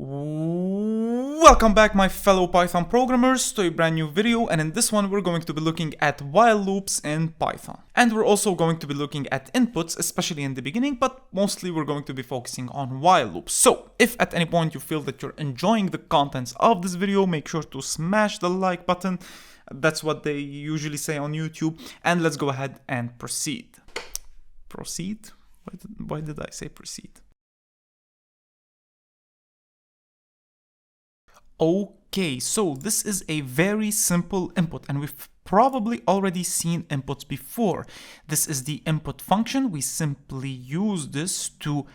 Welcome back, my fellow Python programmers, to a brand new video, and in this one we're going to be looking at while loops in Python. And we're also going to be looking at inputs, especially in the beginning, but mostly we're going to be focusing on while loops. So if at any point you feel that you're enjoying the contents of this video, make sure to smash the like button. That's what they usually say on YouTube. And let's go ahead and proceed. Proceed? Why did I say proceed? Okay, so this is a very simple input, and we've probably already seen inputs before. This is the input function. We simply use this to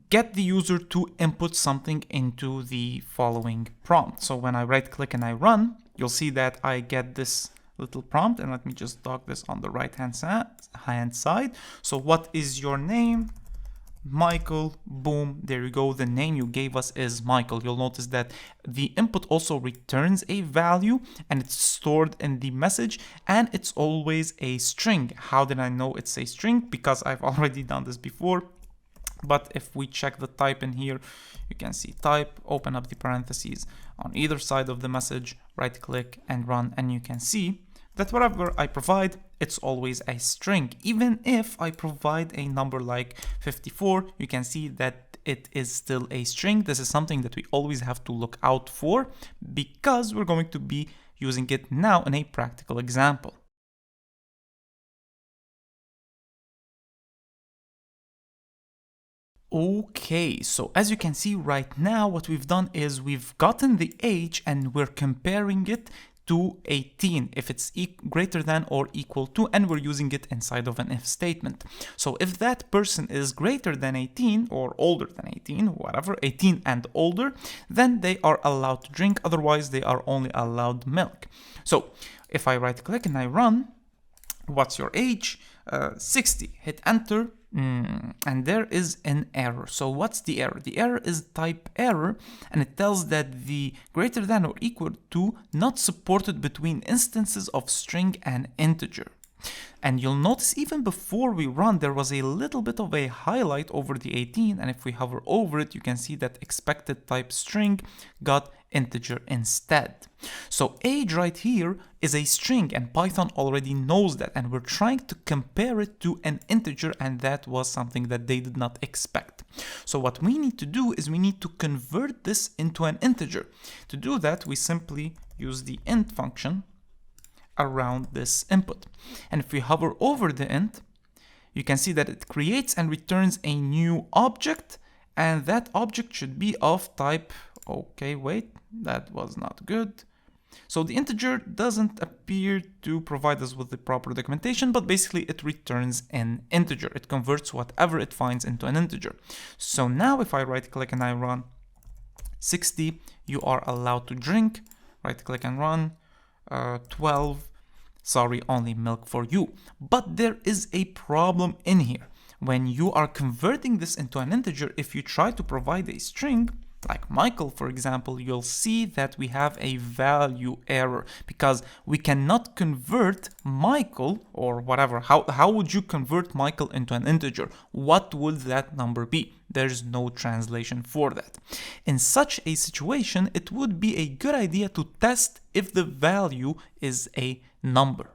get the user to input something into the following prompt. So when I right click and I run, you'll see that I get this little prompt, and let me just dog this on the right hand side. So what is your name? Michael. Boom, there you go. The name you gave us is Michael. You'll notice that the input also returns a value, and it's stored in the message, and it's always a string. How did I know it's a string? Because I've already done this before. But if we check the type in here, you can see type, open up the parentheses on either side of the message, right click and run, and you can see that whatever I provide, it's always a string. Even if I provide a number like 54, you can see that it is still a string. This is something that we always have to look out for because we're going to be using it now in a practical example. Okay, so as you can see right now, what we've done is we've gotten the age and we're comparing it to 18 if it's greater than or equal to, and we're using it inside of an if statement. So if that person is greater than 18 or older than 18, whatever, 18 and older, then they are allowed to drink, otherwise they are only allowed milk. So if I right click and I run, what's your age? 60, hit enter. And there is an error. So what's the error? The error is type error, and it tells that the greater than or equal to not supported between instances of string and integer. And you'll notice even before we run, there was a little bit of a highlight over the 18, and if we hover over it, you can see that expected type string got integer instead. So age right here is a string, and Python already knows that, and we're trying to compare it to an integer, and that was something that they did not expect. So what we need to do is we need to convert this into an integer. To do that, we simply use the int function around this input. And if we hover over the int, you can see that it creates and returns a new object, and that object should be of type, okay, wait, that was not good. So the integer doesn't appear to provide us with the proper documentation, but basically it returns an integer. It converts whatever it finds into an integer. So now if I right click and I run 60, you are allowed to drink, right click and run, 12, sorry, only milk for you. But there is a problem in here. When you are converting this into an integer, if you try to provide a string, like Michael, for example, you'll see that we have a value error because we cannot convert Michael or whatever. How would you convert Michael into an integer? What would that number be? There's no translation for that. In such a situation, it would be a good idea to test if the value is a number.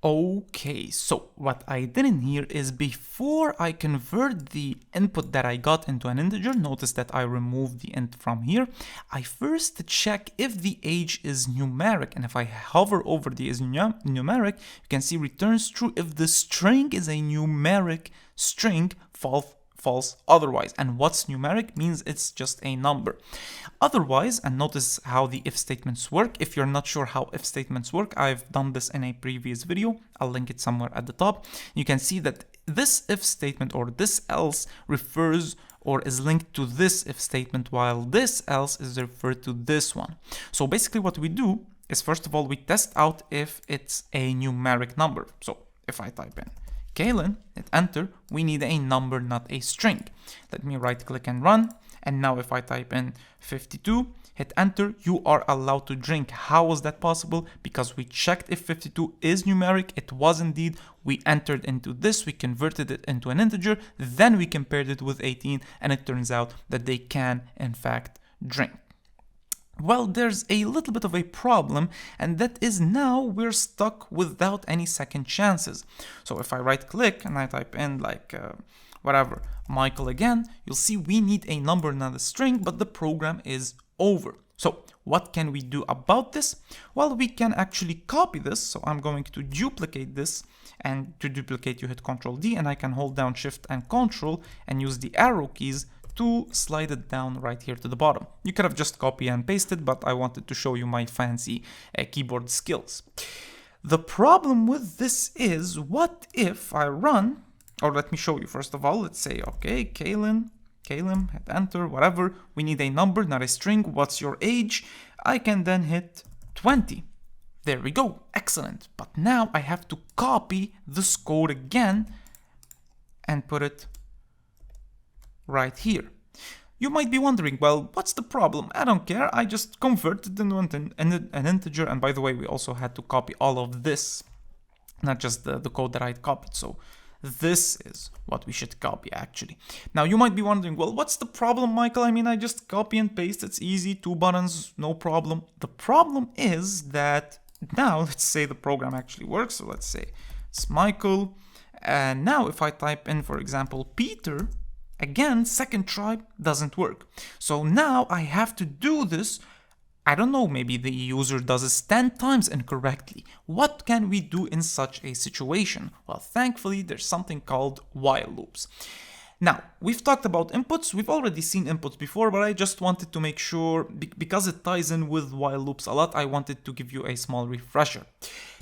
Okay, so what I did in here is before I convert the input that I got into an integer, notice that I removed the int from here. I first check if the age is numeric, and if I hover over the is numeric, you can see returns true if the string is a numeric string, false otherwise. And what's numeric means it's just a number. Otherwise, and notice how the if statements work. If you're not sure how if statements work, I've done this in a previous video. I'll link it somewhere at the top. You can see that this if statement or this else refers or is linked to this if statement, while this else is referred to this one. So basically what we do is, first of all, we test out if it's a numeric number. So if I type in Kalen, hit enter, we need a number, not a string. Let me right click and run. And now if I type in 52, hit enter, you are allowed to drink. How was that possible? Because we checked if 52 is numeric, it was indeed. We entered into this, we converted it into an integer, then we compared it with 18, and it turns out that they can in fact drink. Well, there's a little bit of a problem, and that is now we're stuck without any second chances. So if I right click and I type in like whatever, Michael again, you'll see we need a number, not a string, but the program is over. So what can we do about this? Well, we can actually copy this. So I'm going to duplicate this, and to duplicate you hit Ctrl D, and I can hold down Shift and Ctrl and use the arrow keys to slide it down right here to the bottom. You could have just copy and pasted, but I wanted to show you my fancy keyboard skills. The problem with this is, what if I run, or let me show you first of all, let's say, okay, Kalim, hit enter, whatever, we need a number, not a string, what's your age? I can then hit 20. There we go, excellent. But now I have to copy this code again and put it right here. You might be wondering, well, what's the problem? I don't care, I just converted into an integer, and by the way, we also had to copy all of this, not just the code that I had copied, so this is what we should copy actually. Now you might be wondering, well, what's the problem, Michael? I mean, I just copy and paste, it's easy, 2 buttons, no problem. The problem is that now, let's say the program actually works, so let's say it's Michael, and now if I type in, for example, Peter, again, second try doesn't work. So now I have to do this. I don't know, maybe the user does this 10 times incorrectly. What can we do in such a situation? Well, thankfully, there's something called while loops. Now, we've talked about inputs. We've already seen inputs before, but I just wanted to make sure, because it ties in with while loops a lot, I wanted to give you a small refresher.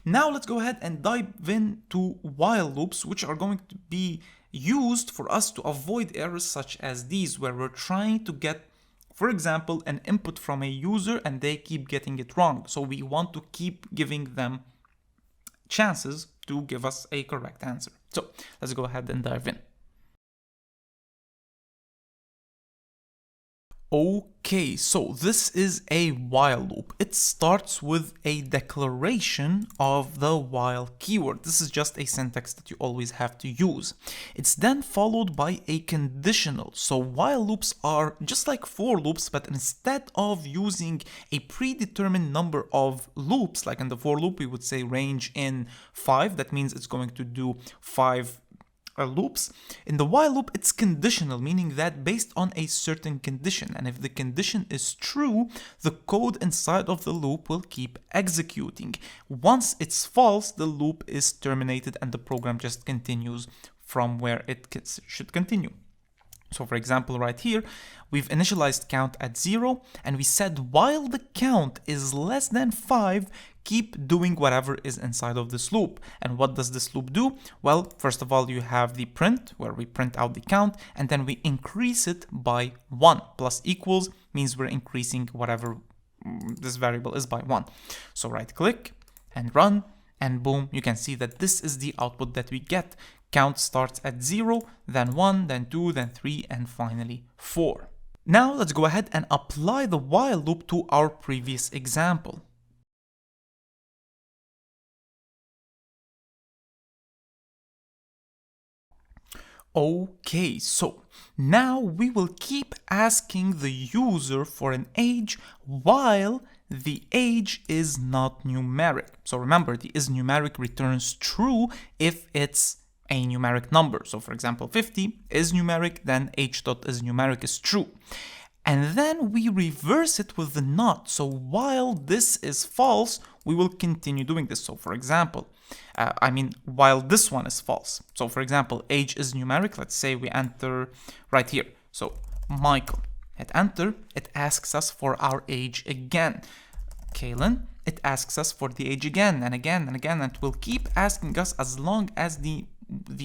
Now let's go ahead and dive into while loops, which are going to be used for us to avoid errors such as these, where we're trying to get, for example, an input from a user and they keep getting it wrong. So we want to keep giving them chances to give us a correct answer. So let's go ahead and dive in. Okay, so this is a while loop. It starts with a declaration of the while keyword. This is just a syntax that you always have to use. It's then followed by a conditional. So while loops are just like for loops, but instead of using a predetermined number of loops, like in the for loop, we would say range in 5. That means it's going to do 5 loops. In the while loop, it's conditional, meaning that based on a certain condition, and if the condition is true, the code inside of the loop will keep executing. Once it's false, the loop is terminated and the program just continues from where it should continue. So for example, right here, we've initialized count at 0, and we said while the count is less than 5, keep doing whatever is inside of this loop. And what does this loop do? Well, first of all, you have the print, where we print out the count, and then we increase it by 1. Plus equals means we're increasing whatever this variable is by 1. So right click and run, and boom, you can see that this is the output that we get. Count starts at 0, then 1, then 2, then 3, and finally 4. Now let's go ahead and apply the while loop to our previous example. Okay, so now we will keep asking the user for an age while the age is not numeric. So remember, the is numeric returns true if it's a numeric number. So for example, 50 is numeric, then h.isNumeric is true. And then we reverse it with the not. So while this is false, we will continue doing this. So for example, while this one is false. So for example, age is numeric. Let's say we enter right here. So Michael, hit enter. It asks us for our age again. Kaylin, it asks us for the age again and again and again, and it will keep asking us as long as the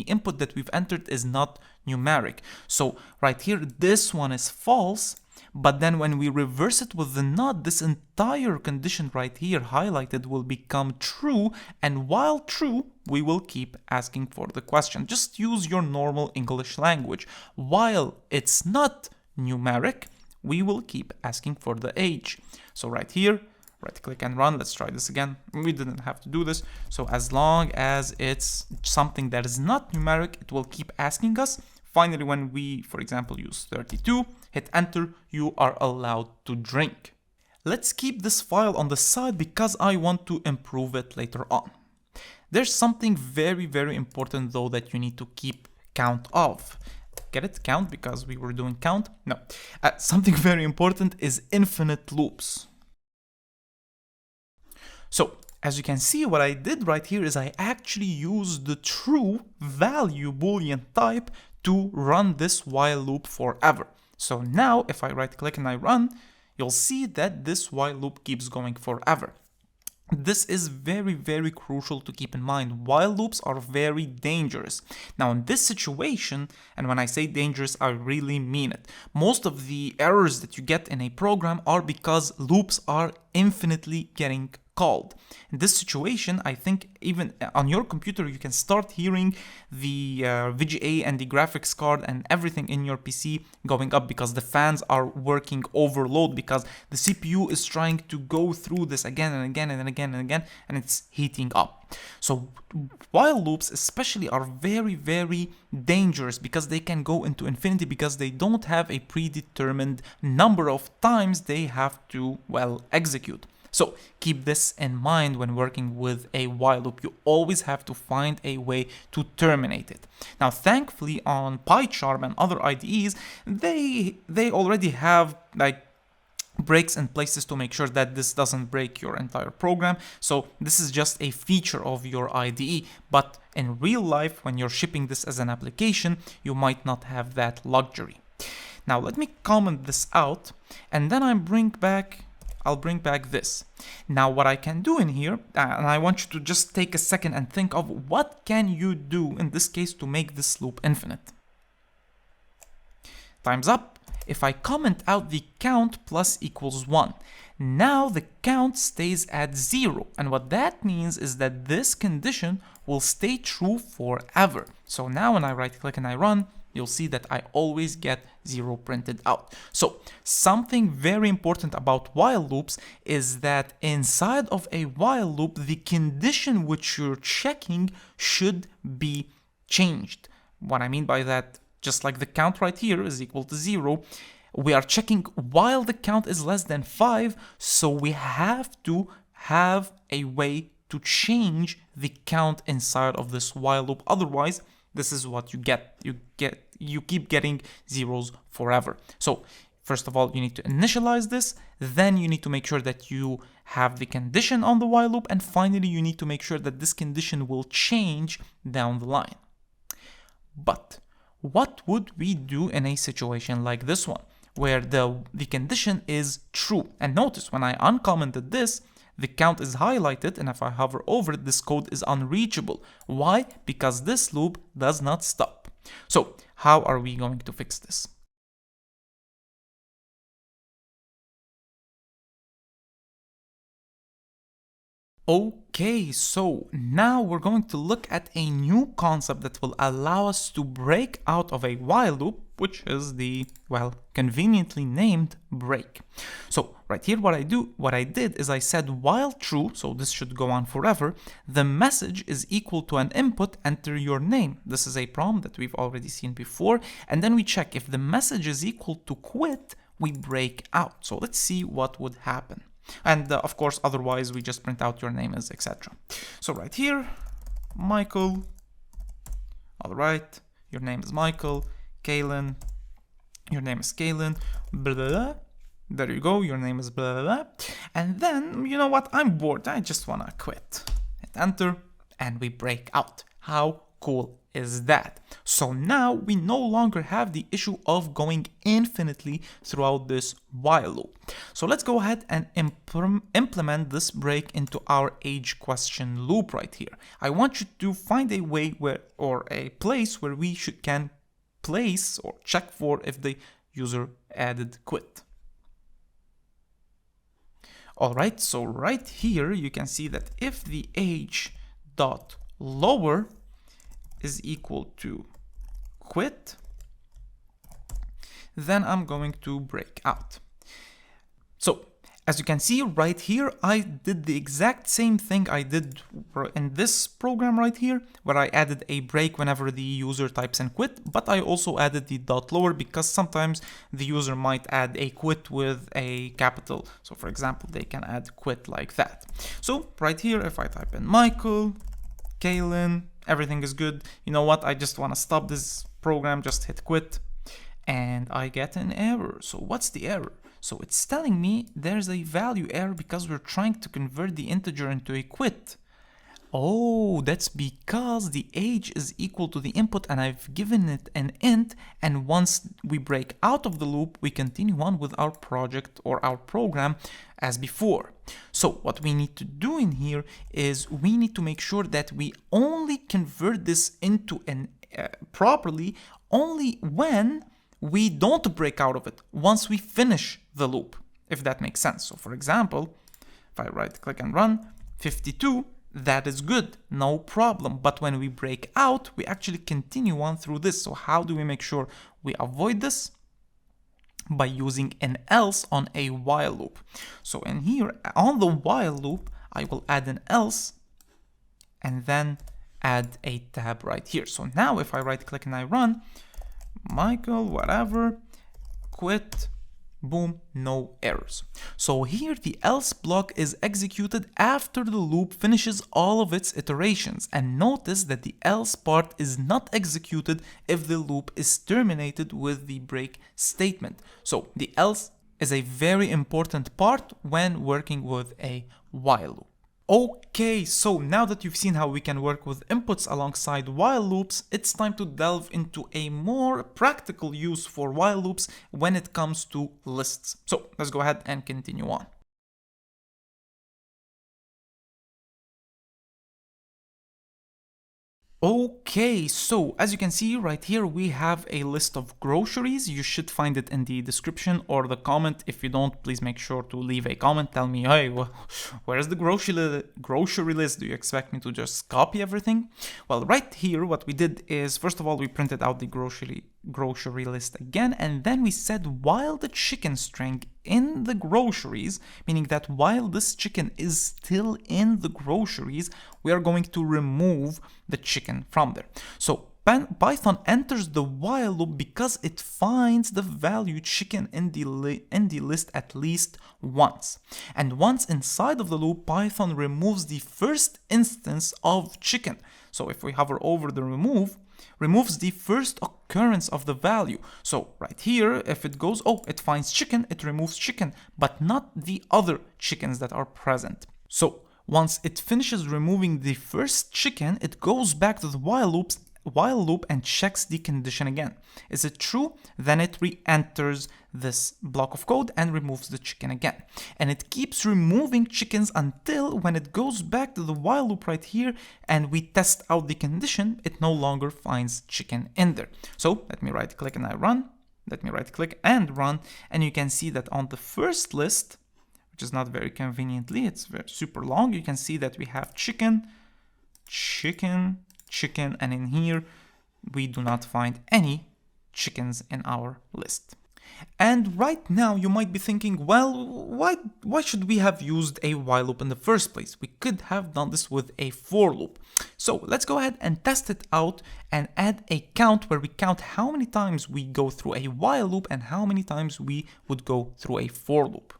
input that we've entered is not numeric. So right here, this one is false, but then when we reverse it with the not, this entire condition right here highlighted will become true, and while true, we will keep asking for the question. Just use your normal English language. While it's not numeric, we will keep asking for the age. So right here, right click and run. Let's try this again. We didn't have to do this. So as long as it's something that is not numeric, it will keep asking us. Finally, when we, for example, use 32, hit enter, you are allowed to drink. Let's keep this file on the side because I want to improve it later on. There's something very, very important though that you need to keep count of. Get it? Count, because we were doing count? No. Something very important is infinite loops. So, as you can see, what I did right here is I actually used the true value boolean type to run this while loop forever. So now, if I right click and I run, you'll see that this while loop keeps going forever. This is very, very crucial to keep in mind. While loops are very dangerous. Now in this situation, and when I say dangerous, I really mean it. Most of the errors that you get in a program are because loops are infinitely getting called. In this situation, I think even on your computer, you can start hearing the VGA and the graphics card and everything in your PC going up because the fans are working overload because the CPU is trying to go through this again and again and again and again, and it's heating up. So while loops especially are very, very dangerous because they can go into infinity because they don't have a predetermined number of times they have to, well, execute. So keep this in mind when working with a while loop. You always have to find a way to terminate it. Now, thankfully on PyCharm and other IDEs, they already have like breaks in places to make sure that this doesn't break your entire program. So this is just a feature of your IDE. But in real life, when you're shipping this as an application, you might not have that luxury. Now let me comment this out, and then I'll bring back this. Now what I can do in here, and I want you to just take a second and think of what can you do in this case to make this loop infinite. Time's up. If I comment out the count plus equals 1, now the count stays at 0. And what that means is that this condition will stay true forever. So now when I right click and I run, you'll see that I always get 0 printed out. So something very important about while loops is that inside of a while loop, the condition which you're checking should be changed. What I mean by that, just like the count right here is equal to 0, we are checking while the count is less than 5, so we have to have a way to change the count inside of this while loop. Otherwise, this is what you get. You keep getting zeros forever. So first of all, you need to initialize this. Then you need to make sure that you have the condition on the while loop. And finally, you need to make sure that this condition will change down the line. But what would we do in a situation like this one, where the condition is true? And notice when I uncommented this, the count is highlighted, and if I hover over it, this code is unreachable. Why? Because this loop does not stop. So how are we going to fix this? Okay, so now we're going to look at a new concept that will allow us to break out of a while loop, which is the, well, conveniently named break. So right here, what I did is I said while true, so this should go on forever, the message is equal to an input, enter your name. This is a prompt that we've already seen before. And then we check if the message is equal to quit, we break out. So let's see what would happen. And of course, otherwise we just print out your name as etc. So right here, Michael. All right, your name is Michael. Kalen, your name is Kalen. Blah, blah, blah. There you go, your name is blah, blah, blah. And then, you know what, I'm bored, I just wanna quit. Hit enter, and we break out. How cool is that? So now we no longer have the issue of going infinitely throughout this while loop. So let's go ahead and implement this break into our age question loop right here. I want you to find a way where, or a place where we can place or check for if the user added quit. All right, so right here you can see that if the age dot lower is equal to quit, then I'm going to break out. So as you can see right here, I did the exact same thing I did in this program right here, where I added a break whenever the user types in quit, but I also added the dot lower because sometimes the user might add a quit with a capital. So for example, they can add quit like that. So right here, if I type in Michael, Kalen, everything is good. You know what? I just want to stop this program, just hit quit, and I get an error. So what's the error? So it's telling me there's a value error because we're trying to convert the integer into a quit. Oh, that's because the age is equal to the input and I've given it an int, and once we break out of the loop, we continue on with our project or our program as before. So what we need to do in here is we need to make sure that we only convert this into an properly only when we don't break out of it, once we finish the loop, if that makes sense. So for example, if I right click and run 52, that is good, no problem. But when we break out, we actually continue on through this. So how do we make sure we avoid this? By using an else on a while loop. So in here, on the while loop, I will add an else and then add a tab right here. So now if I right click and I run, Michael, whatever, quit, boom, no errors. So here the else block is executed after the loop finishes all of its iterations, and notice that the else part is not executed if the loop is terminated with the break statement. So the else is a very important part when working with a while loop. Okay, so now that you've seen how we can work with inputs alongside while loops, it's time to delve into a more practical use for while loops when it comes to lists. So let's go ahead and continue on. Okay, so as you can see right here, we have a list of groceries. You should find it in the description or the comment. If you don't, please make sure to leave a comment. Tell me, hey, where's the grocery list? Do you expect me to just copy everything? Well, right here, what we did is, first of all, we printed out the grocery list again, and then we said while the chicken string in the groceries, meaning that while this chicken is still in the groceries, we are going to remove the chicken from there. So Python enters the while loop because it finds the value chicken in the list at least once. And once inside of the loop, Python removes the first instance of chicken. So if we hover over the removes the first occurrence of the value. So right here, if it goes, oh, it finds chicken, it removes chicken, but not the other chickens that are present. So once it finishes removing the first chicken, it goes back to the while loop and checks the condition again. Is it true? Then it re-enters this block of code and removes the chicken again. And it keeps removing chickens until when it goes back to the while loop right here and we test out the condition, it no longer finds chicken in there. So let me right click and I run. Let me right click and run. And you can see that on the first list, which is not very conveniently, it's super long. You can see that we have chicken, and in here we do not find any chickens in our list. And right now you might be thinking, well, why should we have used a while loop in the first place? We could have done this with a for loop. So let's go ahead and test it out and add a count where we count how many times we go through a while loop and how many times we would go through a for loop.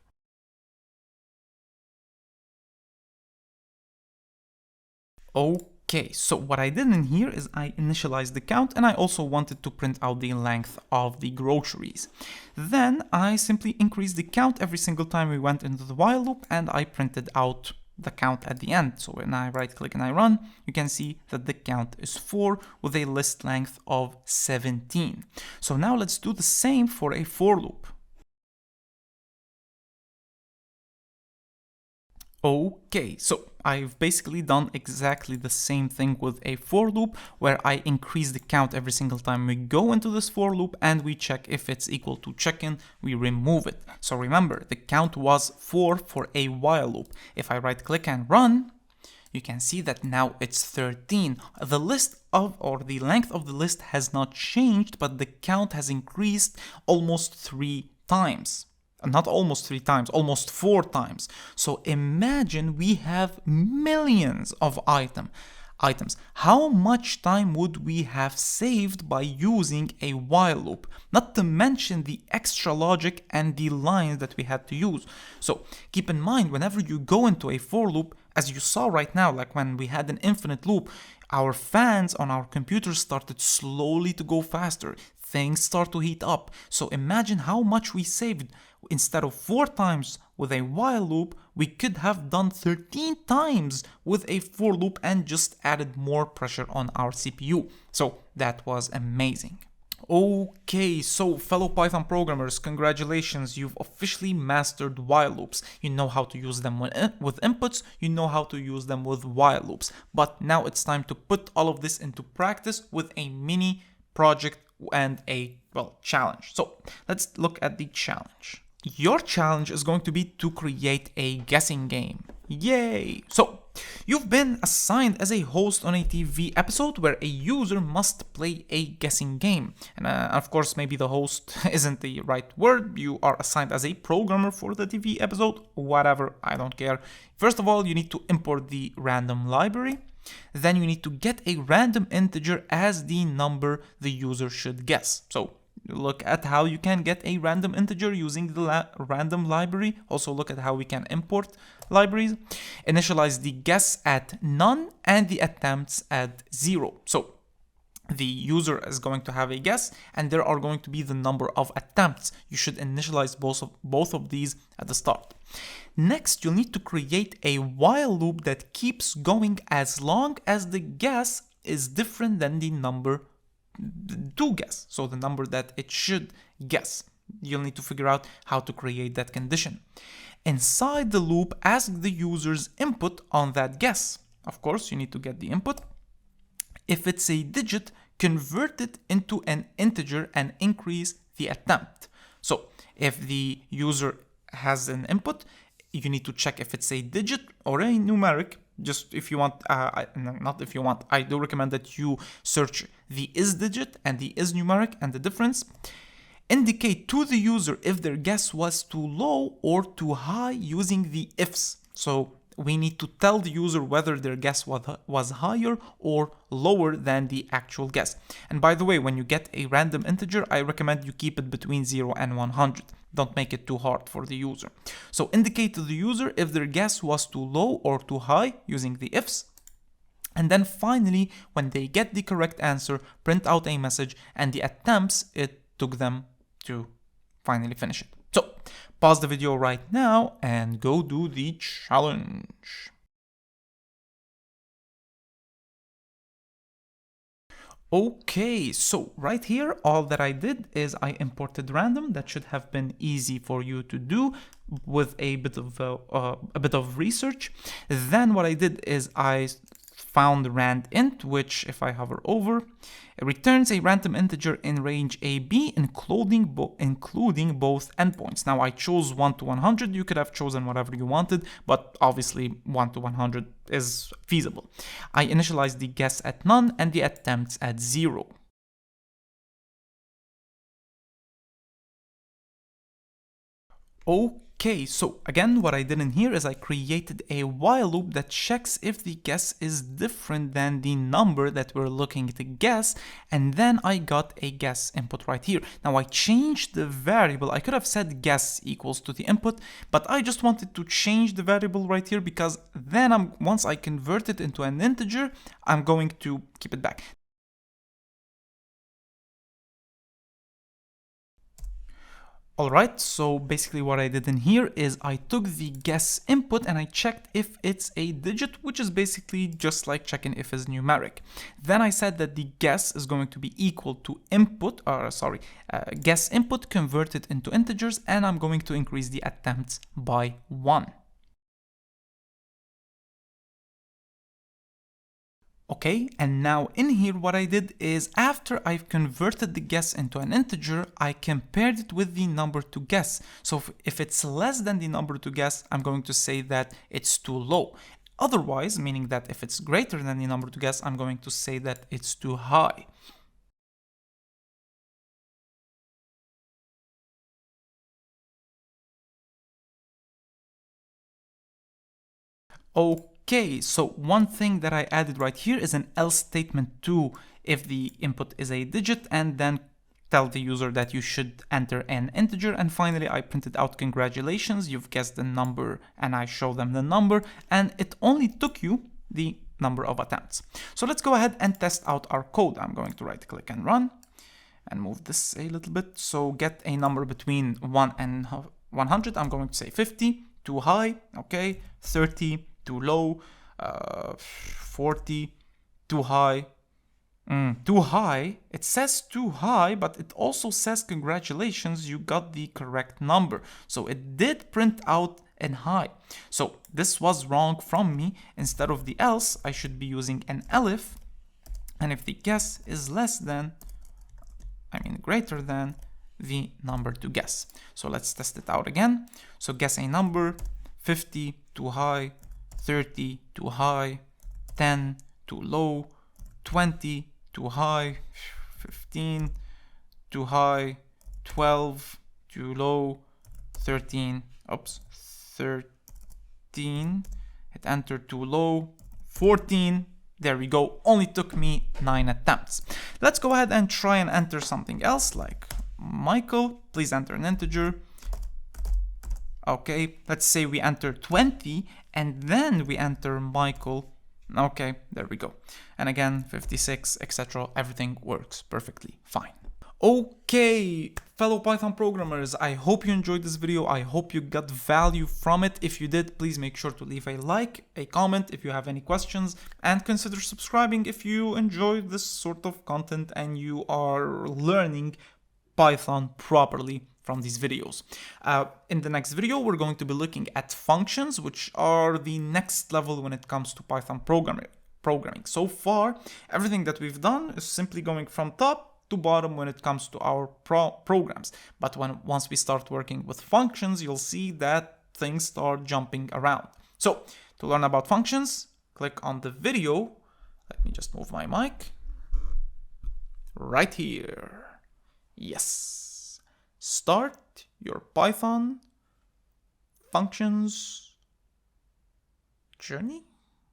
Okay, so what I did in here is I initialized the count and I also wanted to print out the length of the groceries. Then I simply increased the count every single time we went into the while loop and I printed out the count at the end. So when I right click and I run, you can see that the count is 4 with a list length of 17. So now let's do the same for a for loop. Okay, so I've basically done exactly the same thing with a for loop where I increase the count every single time we go into this for loop and we check if it's equal to chicken, we remove it. So remember, the count was 4 for a while loop. If I right click and run, you can see that now it's 13. The list of, or the length of the list has not changed, but the count has increased almost 3 times. Not almost 3 times, almost 4 times. So imagine we have millions of items. How much time would we have saved by using a while loop? Not to mention the extra logic and the lines that we had to use. So keep in mind, whenever you go into a for loop, as you saw right now, like when we had an infinite loop, our fans on our computers started slowly to go faster. Things start to heat up. So imagine how much we saved. Instead of 4 times with a while loop, we could have done 13 times with a for loop and just added more pressure on our CPU. So that was amazing. Okay, so fellow Python programmers, congratulations, you've officially mastered while loops. You know how to use them with inputs, you know how to use them with while loops. But now it's time to put all of this into practice with a mini project and a, well, challenge. So let's look at the challenge. Your challenge is going to be to create a guessing game. Yay! So, you've been assigned as a host on a TV episode where a user must play a guessing game. And of course, maybe the host isn't the right word. You are assigned as a programmer for the TV episode. Whatever, I don't care. First of all, you need to import the random library. Then you need to get a random integer as the number the user should guess. So, look at how you can get a random integer using the random library. Also look at how we can import libraries. Initialize the guess at none and the attempts at 0. So the user is going to have a guess and there are going to be the number of attempts. You should initialize both of these at the start. Next, you'll need to create a while loop that keeps going as long as the guess is different than the number to guess, so the number that it should guess. You'll need to figure out how to create that condition. Inside the loop, ask the user's input on that guess. Of course, you need to get the input. If it's a digit, convert it into an integer and increase the attempt. So if the user has an input, you need to check if it's a digit or a numeric. Just if you want, not if you want, I do recommend that you search the is digit and the is numeric and the difference. Indicate to the user if their guess was too low or too high using the ifs. So we need to tell the user whether their guess was higher or lower than the actual guess. And by the way, when you get a random integer, I recommend you keep it between 0 and 100. Don't make it too hard for the user. So indicate to the user if their guess was too low or too high using the ifs. And then finally, when they get the correct answer, print out a message and the attempts it took them to finally finish it. So pause the video right now and go do the challenge. Okay, so right here, all that I did is I imported random. That should have been easy for you to do with a bit of research. Then what I did is I found randint, which if I hover over, it returns a random integer in range AB, including both endpoints. Now I chose 1 to 100. You could have chosen whatever you wanted, but obviously 1 to 100 is feasible. I initialized the guess at none and the attempts at 0. Okay, so again, what I did in here is I created a while loop that checks if the guess is different than the number that we're looking to guess, and then I got a guess input right here. Now I changed the variable. I could have said guess equals to the input, but I just wanted to change the variable right here because then once I convert it into an integer, I'm going to keep it back. Alright, so basically what I did in here is I took the guess input and I checked if it's a digit, which is basically just like checking if it's numeric. Then I said that the guess is going to be equal to guess input converted into integers, and I'm going to increase the attempts by 1. Okay, and now in here what I did is after I've converted the guess into an integer, I compared it with the number to guess. So if it's less than the number to guess, I'm going to say that it's too low. Otherwise, meaning that if it's greater than the number to guess, I'm going to say that it's too high. Okay, so one thing that I added right here is an else statement too, if the input is a digit, and then tell the user that you should enter an integer. And finally, I printed out congratulations, you've guessed the number, and I show them the number, and it only took you the number of attempts. So let's go ahead and test out our code. I'm going to right click and run and move this a little bit. So get a number between 1 and 100. I'm going to say 50, too high, okay, 30, too low, 40, too high. Too high. It says too high, but it also says congratulations, you got the correct number. So it did print out an high. So this was wrong from me. Instead of the else, I should be using an elif. And if the guess is less than, greater than the number to guess. So let's test it out again. So guess a number, 50, too high, 30, too high, 10, too low, 20, too high, 15, too high, 12, too low, 13, 13, hit enter, too low, 14, there we go, only took me 9 attempts. Let's go ahead and try and enter something else like Michael, please enter an integer. Okay, let's say we enter 20 and then we enter Michael. Okay, there we go. And again, 56, etc. Everything works perfectly fine. Okay, fellow Python programmers, I hope you enjoyed this video. I hope you got value from it. If you did, please make sure to leave a like, a comment if you have any questions, and consider subscribing if you enjoy this sort of content and you are learning Python properly from these videos. In the next video, we're going to be looking at functions, which are the next level when it comes to Python programming. So far, everything that we've done is simply going from top to bottom when it comes to our programs. But once we start working with functions, you'll see that things start jumping around. So to learn about functions, click on the video. Let me just move my mic right here. Yes. Start your Python functions journey.